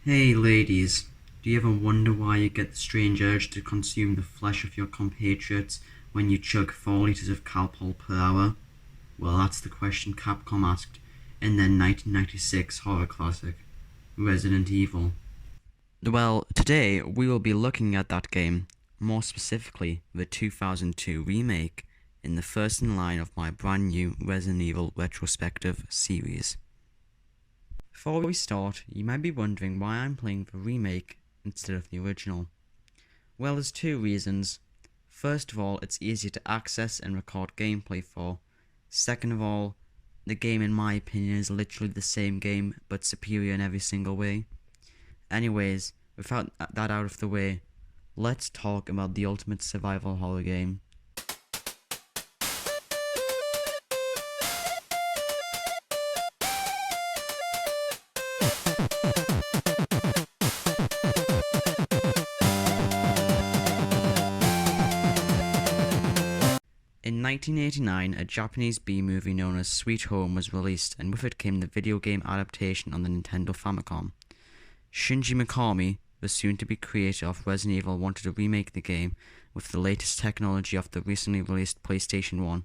Hey ladies, do you ever wonder why you get the strange urge to consume the flesh of your compatriots when you chug 4 litres of Calpol per hour? Well, that's the question Capcom asked in their 1996 horror classic, Resident Evil. Well, today we will be looking at that game, more specifically the 2002 remake, in the first in line of my brand new Resident Evil Retrospective series. Before we start, you might be wondering why I'm playing the remake instead of the original. Well, there's two reasons. First of all, it's easier to access and record gameplay for. Second of all, the game in my opinion is literally the same game, but superior in every single way. Anyways, without that out of the way, let's talk about the ultimate survival horror game. In 1989, a Japanese B-movie known as Sweet Home was released, and with it came the video game adaptation on the Nintendo Famicom. Shinji Mikami, the soon-to-be creator of Resident Evil, wanted to remake the game with the latest technology of the recently released PlayStation 1.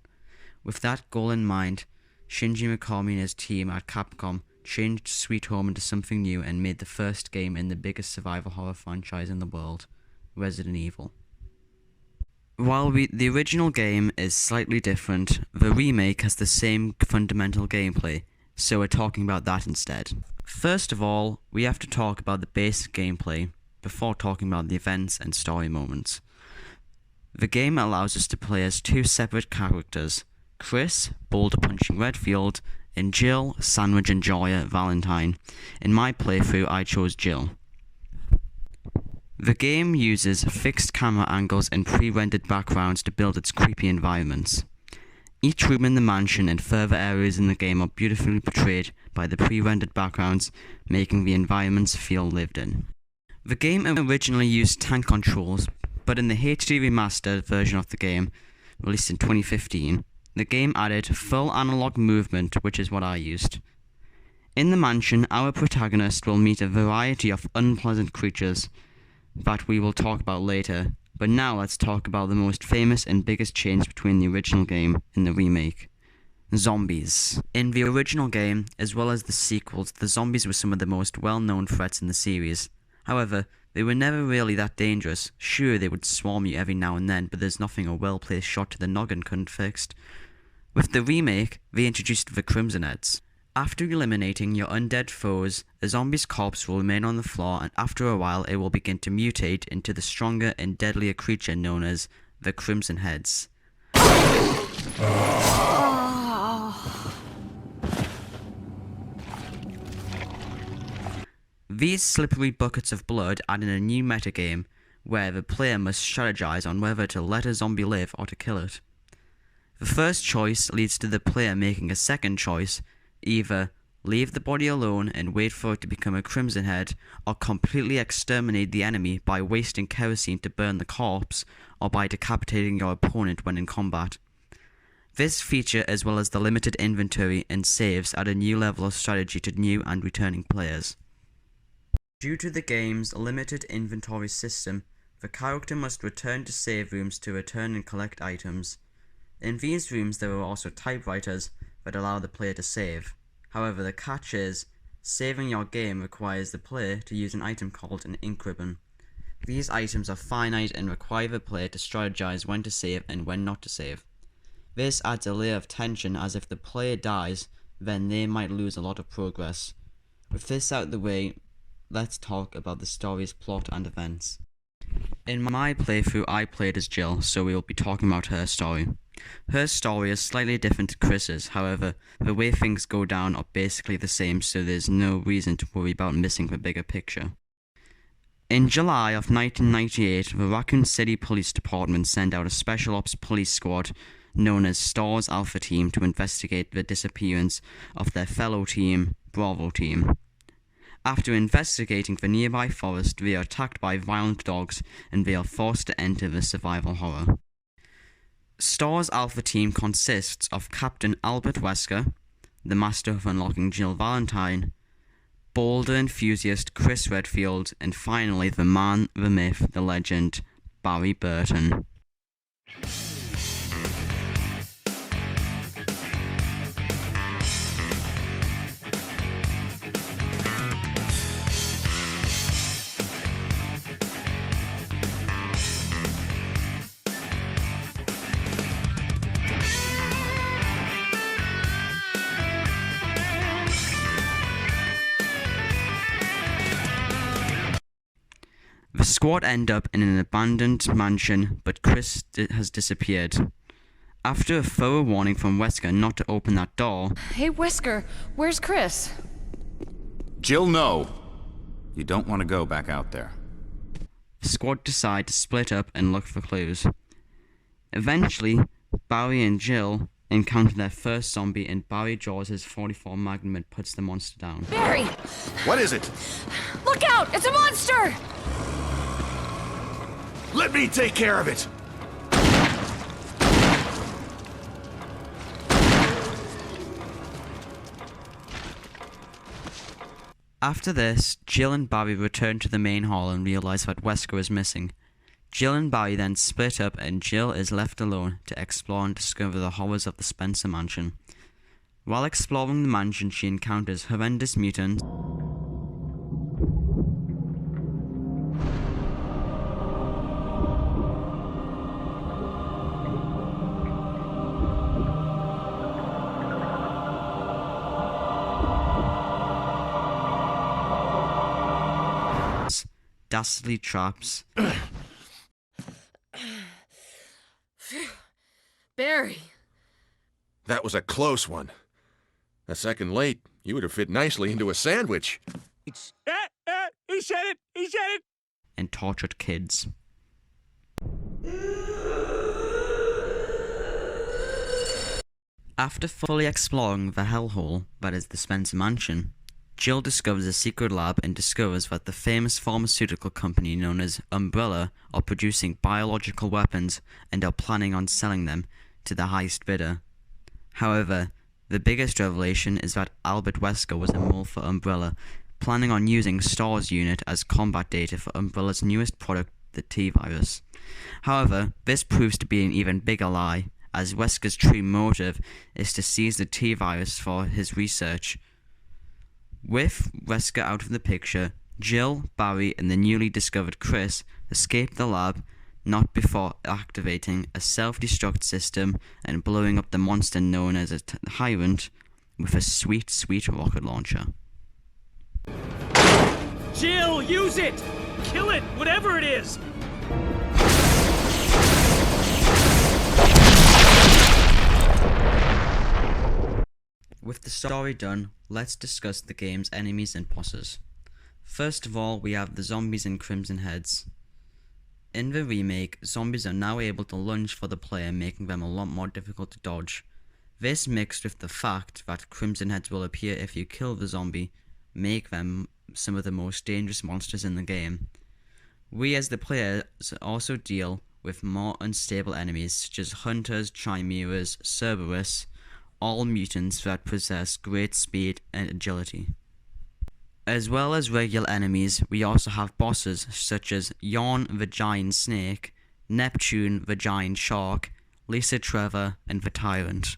With that goal in mind, Shinji Mikami and his team at Capcom changed Sweet Home into something new and made the first game in the biggest survival horror franchise in the world, Resident Evil. While the original game is slightly different, the remake has the same fundamental gameplay, so we're talking about that instead. First of all, we have to talk about the basic gameplay before talking about the events and story moments. The game allows us to play as two separate characters, Chris, boulder punching Redfield, and Jill, sandwich enjoyer Valentine. In my playthrough, I chose Jill. The game uses fixed camera angles and pre-rendered backgrounds to build its creepy environments. Each room in the mansion and further areas in the game are beautifully portrayed by the pre-rendered backgrounds, making the environments feel lived in. The game originally used tank controls, but in the HD remastered version of the game, released in 2015, the game added full analog movement, which is what I used. In the mansion, our protagonist will meet a variety of unpleasant creatures that we will talk about later, but now let's talk about the most famous and biggest change between the original game and the remake. Zombies. In the original game, as well as the sequels, the zombies were some of the most well-known threats in the series. However, they were never really that dangerous. Sure, they would swarm you every now and then, but there's nothing a well-placed shot to the noggin couldn't fix. With the remake, they introduced the Crimson Heads. After eliminating your undead foes, a zombie's corpse will remain on the floor, and after a while it will begin to mutate into the stronger and deadlier creature known as the Crimson Heads. These slippery buckets of blood add in a new metagame, where the player must strategize on whether to let a zombie live or to kill it. The first choice leads to the player making a second choice: either leave the body alone and wait for it to become a Crimson Head, or completely exterminate the enemy by wasting kerosene to burn the corpse, or by decapitating your opponent when in combat. This feature, as well as the limited inventory and saves, add a new level of strategy to new and returning players. Due to the game's limited inventory system, the character must return to save rooms to return and collect items. In these rooms there are also typewriters that allow the player to save. However, the catch is, saving your game requires the player to use an item called an ink ribbon. These items are finite and require the player to strategize when to save and when not to save. This adds a layer of tension, as if the player dies, then they might lose a lot of progress. With this out of the way, let's talk about the story's plot and events. In my playthrough, I played as Jill, so we will be talking about her story. Her story is slightly different to Chris's, however, the way things go down are basically the same, so there's no reason to worry about missing the bigger picture. In July of 1998, the Raccoon City Police Department sent out a Special Ops police squad known as STARS Alpha Team to investigate the disappearance of their fellow team, Bravo Team. After investigating the nearby forest, they are attacked by violent dogs and they are forced to enter the survival horror. STARS Alpha Team consists of Captain Albert Wesker, the master of unlocking Jill Valentine, Boulder enthusiast Chris Redfield, and finally the man, the myth, the legend, Barry Burton. The squad end up in an abandoned mansion, but Chris has disappeared. After a thorough warning from Wesker not to open that door... Hey, Wesker, where's Chris? Jill, no. You don't want to go back out there. The squad decide to split up and look for clues. Eventually, Barry and Jill encounter their first zombie, and Barry draws his .44 Magnum and puts the monster down. Barry! What is it? Look out! It's a monster! Let me take care of it! After this, Jill and Barry return to the main hall and realize that Wesker is missing. Jill and Barry then split up, and Jill is left alone to explore and discover the horrors of the Spencer Mansion. While exploring the mansion, she encounters horrendous mutants, dastardly traps, Barry! That was a close one. A second late, you would have fit nicely into a sandwich. He said it! He said it! and tortured kids. After fully exploring the hellhole that is the Spencer Mansion, Jill discovers a secret lab and discovers that the famous pharmaceutical company known as Umbrella are producing biological weapons and are planning on selling them to the highest bidder. However, the biggest revelation is that Albert Wesker was a mole for Umbrella, planning on using STARS unit as combat data for Umbrella's newest product, the T-Virus. However, this proves to be an even bigger lie, as Wesker's true motive is to seize the T-Virus for his research. With Wesker out of the picture, Jill, Barry, and the newly discovered Chris escape the lab, not before activating a self-destruct system and blowing up the monster known as a tyrant with a sweet, sweet rocket launcher. Jill, use it! Kill it, whatever it is! With the story done, let's discuss the game's enemies and bosses. First of all, we have the zombies and Crimson Heads. In the remake, zombies are now able to lunge for the player, making them a lot more difficult to dodge. This, mixed with the fact that Crimson Heads will appear if you kill the zombie, make them some of the most dangerous monsters in the game. We as the players also deal with more unstable enemies such as Hunters, Chimeras, Cerberus, all mutants that possess great speed and agility. As well as regular enemies, we also have bosses such as Yawn the Giant Snake, Neptune the Giant Shark, Lisa Trevor, and the Tyrant.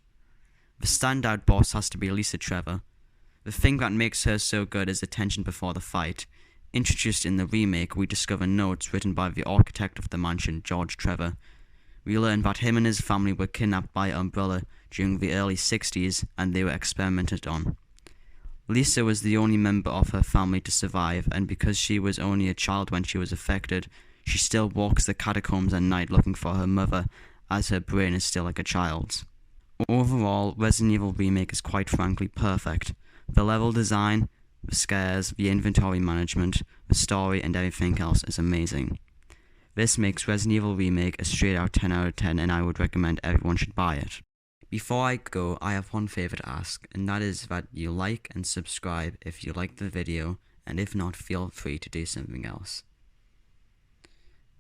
The standout boss has to be Lisa Trevor. The thing that makes her so good is the tension before the fight. Introduced in the remake, we discover notes written by the architect of the mansion, George Trevor. We learn that him and his family were kidnapped by Umbrella during the early 60s and they were experimented on. Lisa was the only member of her family to survive, and because she was only a child when she was affected, she still walks the catacombs at night looking for her mother, as her brain is still like a child's. Overall, Resident Evil Remake is quite frankly perfect. The level design, the scares, the inventory management, the story and everything else is amazing. This makes Resident Evil Remake a straight out 10 out of 10, and I would recommend everyone should buy it. Before I go, I have one favour to ask, and that is that you like and subscribe if you like the video, and if not, feel free to do something else.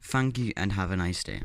Thank you and have a nice day.